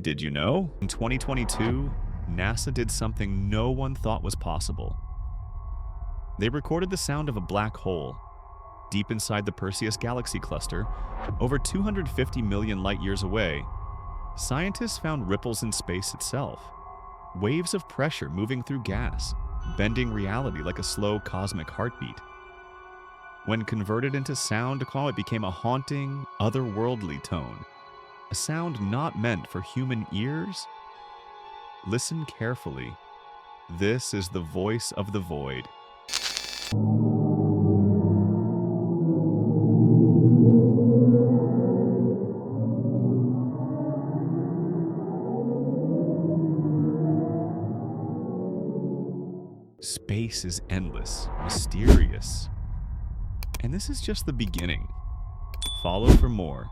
Did you know? In 2022, NASA did something no one thought was possible. They recorded the sound of a black hole deep inside the Perseus galaxy cluster, over 250 million light-years away. Scientists found ripples in space itself, waves of pressure moving through gas, bending reality like a slow cosmic heartbeat. When converted into sound, it became a haunting, otherworldly tone, a sound not meant for human ears. Listen carefully. This is the voice of the void. Space is endless, mysterious, and this is just the beginning. Follow for more.